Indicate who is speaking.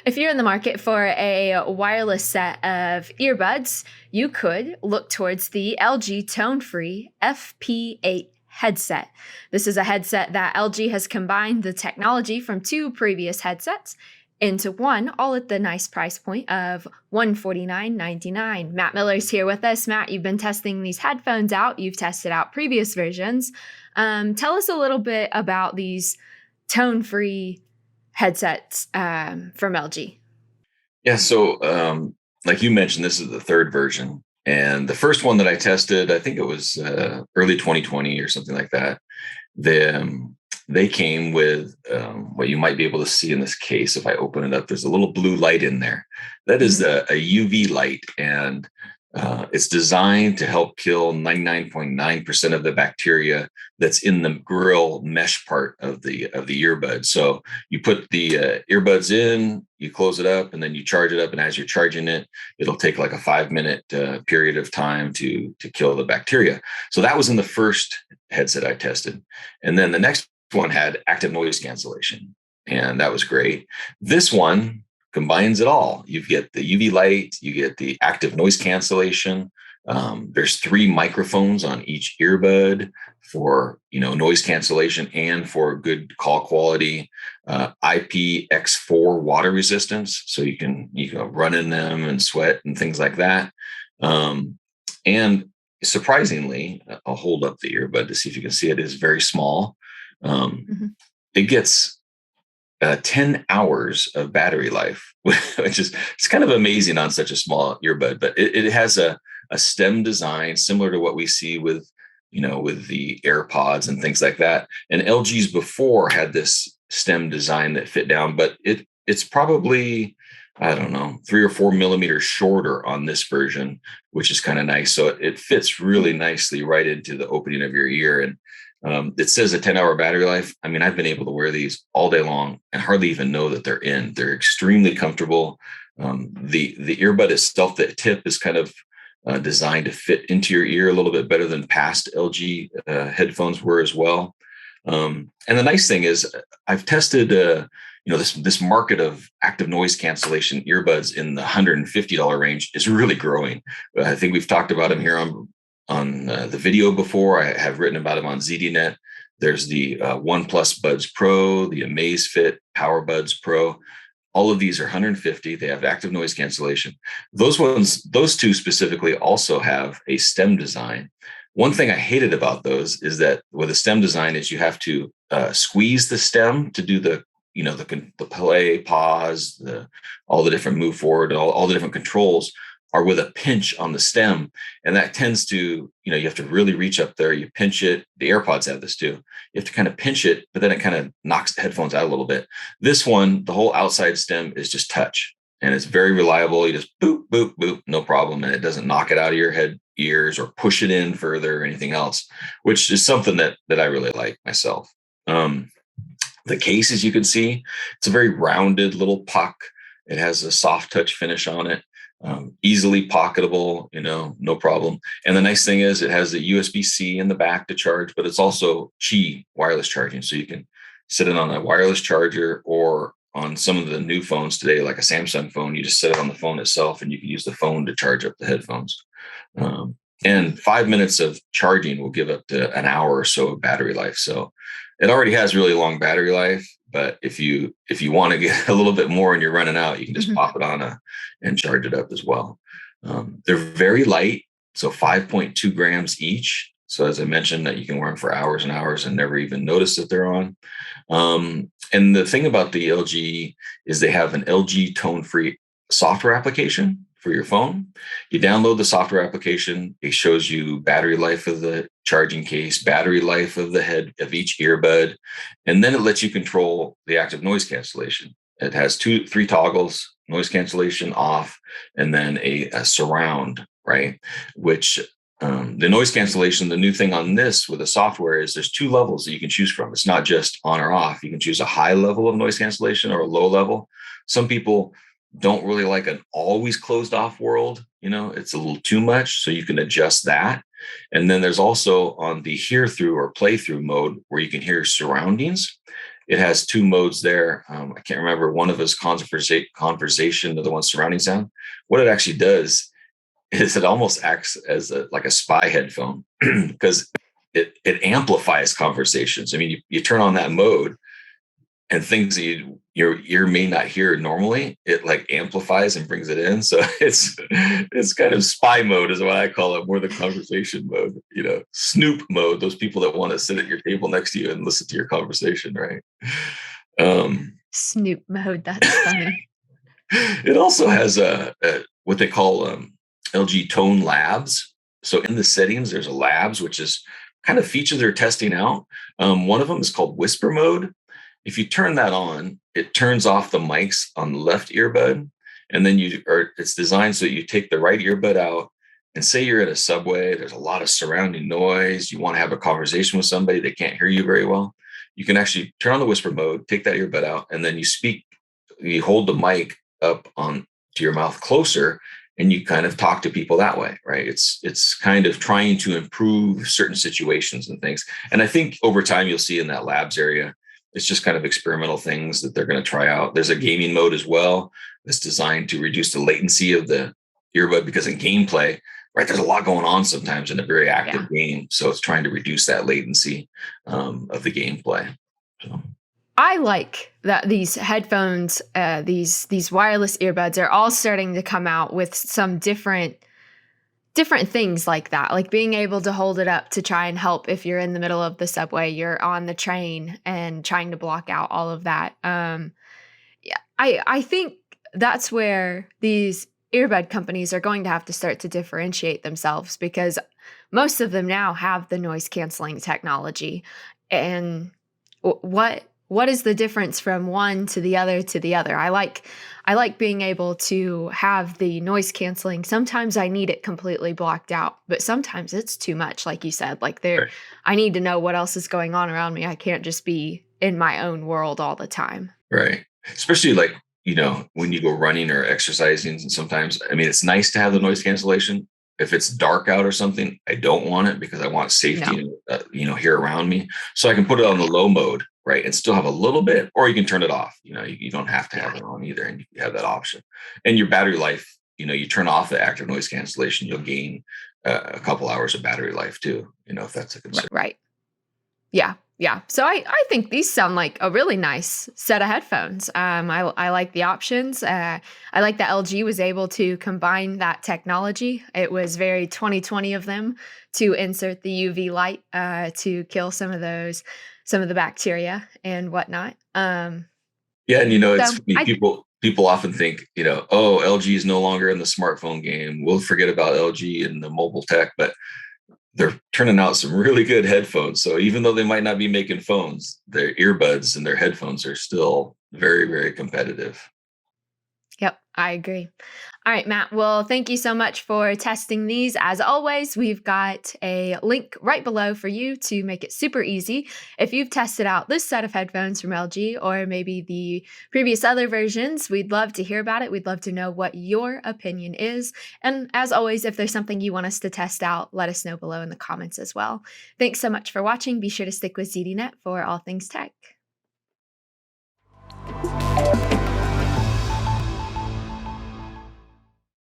Speaker 1: If you're in the market for a wireless set of earbuds, you could look towards the LG Tone Free FP8 headset. This is a headset that LG has combined the technology from two previous headsets into one, all at the nice price point of $149.99. Matt Miller's here with us. Matt, you've been testing these headphones out. You've tested out previous versions. Tell us a little bit about these tone-free headsets from LG.
Speaker 2: Yeah, so like you mentioned, this is the third version. And the first one that I tested, I think it was early 2020 or something like that. They came with what you might be able to see in this case. If I open it up, there's a little blue light in there. That is a UV light, and it's designed to help kill 99.9% of the bacteria that's in the grill mesh part of the earbud. So you put the earbuds in, you close it up, and then you charge it up. And as you're charging it, it'll take like a 5-minute period of time to kill the bacteria. So that was in the first headset I tested. And then the next one had active noise cancellation, and that was great. This one combines it all. You get the UV light, you get the active noise cancellation. There's 3 microphones on each earbud for noise cancellation and for good call quality. IPX4 water resistance, so you can run in them and sweat and things like that. And surprisingly, I'll hold up the earbud to see if you can see it. It is very small. It gets 10 hours of battery life, which is, it's kind of amazing on such a small earbud, but it has a stem design similar to what we see with the AirPods and things like that. And LG's before had this stem design that fit down, but it's probably, I don't know, 3 or 4 millimeters shorter on this version, which is kind of nice. So it fits really nicely right into the opening of your ear. And it says a 10-hour battery life. I mean, I've been able to wear these all day long and hardly even know that they're in. They're extremely comfortable. The earbud itself, the tip is kind of designed to fit into your ear a little bit better than past LG headphones were as well. And the nice thing is I've tested, this market of active noise cancellation earbuds in the $150 range is really growing. I think we've talked about them here on the video before. I have written about them on ZDNet. There's the OnePlus Buds Pro, the Amazfit Power Buds Pro. All of these are $150. They have active noise cancellation. Those two specifically also have a stem design. One thing I hated about those is that with a stem design is you have to squeeze the stem to do the play, pause, all the different move forward, all the different controls are with a pinch on the stem. And that tends to, you have to really reach up there. You pinch it. The AirPods have this too. You have to kind of pinch it, but then it kind of knocks the headphones out a little bit. This one, the whole outside stem is just touch, and it's very reliable. You just boop, boop, boop, no problem. And it doesn't knock it out of your ears or push it in further or anything else, which is something that I really like myself. The case, as you can see, it's a very rounded little puck. It has a soft touch finish on it. Easily pocketable, no problem. And the nice thing is it has a USB-C in the back to charge, but it's also Qi wireless charging. So you can sit it on a wireless charger, or on some of the new phones today, like a Samsung phone, you just set it on the phone itself and you can use the phone to charge up the headphones. And 5 minutes of charging will give up to an hour or so of battery life. So it already has really long battery life. But if you want to get a little bit more and you're running out, you can just pop it on and charge it up as well. They're very light, so 5.2 grams each. So as I mentioned, that you can wear them for hours and hours and never even notice that they're on. And the thing about the LG is they have an LG Tone Free software application for your phone. You download the software application. It shows you battery life of the charging case, battery life of the head of each earbud, and then it lets you control the active noise cancellation. It has 3 toggles: noise cancellation off, and then a surround, right? Which the noise cancellation, the new thing on this with the software is there's 2 levels that you can choose from. It's not just on or off. You can choose a high level of noise cancellation or a low level. Some people don't really like an always closed off world. It's a little too much. So you can adjust that. And then there's also on the hear through or play through mode where you can hear surroundings. It has two modes there. I can't remember. One of is conversation, the other one's surrounding sound. What it actually does is it almost acts as like a spy headphone because it amplifies conversations. I mean, you turn on that mode and things that your ear may not hear normally, it like amplifies and brings it in. So it's kind of spy mode is what I call it, more the conversation mode, snoop mode, those people that want to sit at your table next to you and listen to your conversation, right?
Speaker 1: Snoop mode, that's funny.
Speaker 2: It also has what they call LG Tone Labs. So in the settings, there's a labs, which is kind of feature they're testing out. One of them is called whisper mode. If you turn that on, it turns off the mics on the left earbud. And then it's designed so you take the right earbud out and say you're at a subway, there's a lot of surrounding noise. You want to have a conversation with somebody, they can't hear you very well. You can actually turn on the whisper mode, take that earbud out, and then you hold the mic up on to your mouth closer, and you kind of talk to people that way, right? It's kind of trying to improve certain situations and things. And I think over time you'll see in that labs area, it's just kind of experimental things that they're going to try out. There's a gaming mode as well that's designed to reduce the latency of the earbud, because in gameplay, right, there's a lot going on sometimes in a very active game. So it's trying to reduce that latency of the gameplay. So.
Speaker 1: I like that these headphones, these wireless earbuds are all starting to come out with some different things like that, like being able to hold it up to try and help if you're in the middle of the subway, you're on the train, and trying to block out all of that. Yeah, I think that's where these earbud companies are going to have to start to differentiate themselves, because most of them now have the noise canceling technology. And what is the difference from one to the other to the other? I like being able to have the noise canceling. Sometimes I need it completely blocked out, but sometimes it's too much, like you said. Like
Speaker 2: Right.
Speaker 1: I need to know what else is going on around me. I can't just be in my own world all the time.
Speaker 2: Right. Especially like, when you go running or exercising, and sometimes, I mean, it's nice to have the noise cancellation. If it's dark out or something, I don't want it because I want safety, here around me. So I can put it on the low mode, right, and still have a little bit, or you can turn it off. You don't have to have it on either, and you have that option. And your battery life, you turn off the active noise cancellation, you'll gain a couple hours of battery life too, if that's a concern.
Speaker 1: Right. Yeah. Yeah. So I think these sound like a really nice set of headphones. I like the options. I like that LG was able to combine that technology. It was very 2020 of them to insert the UV light to kill some of the bacteria and whatnot.
Speaker 2: Yeah, and it's
Speaker 1: So
Speaker 2: funny. People often think, oh, LG is no longer in the smartphone game. We'll forget about LG and the mobile tech, but they're turning out some really good headphones. So even though they might not be making phones, their earbuds and their headphones are still very, very competitive.
Speaker 1: Yep, I agree. All right, Matt. Well, thank you so much for testing these. As always, we've got a link right below for you to make it super easy. If you've tested out this set of headphones from LG, or maybe the previous other versions, we'd love to hear about it. We'd love to know what your opinion is. And as always, if there's something you want us to test out, let us know below in the comments as well. Thanks so much for watching. Be sure to stick with ZDNet for all things tech.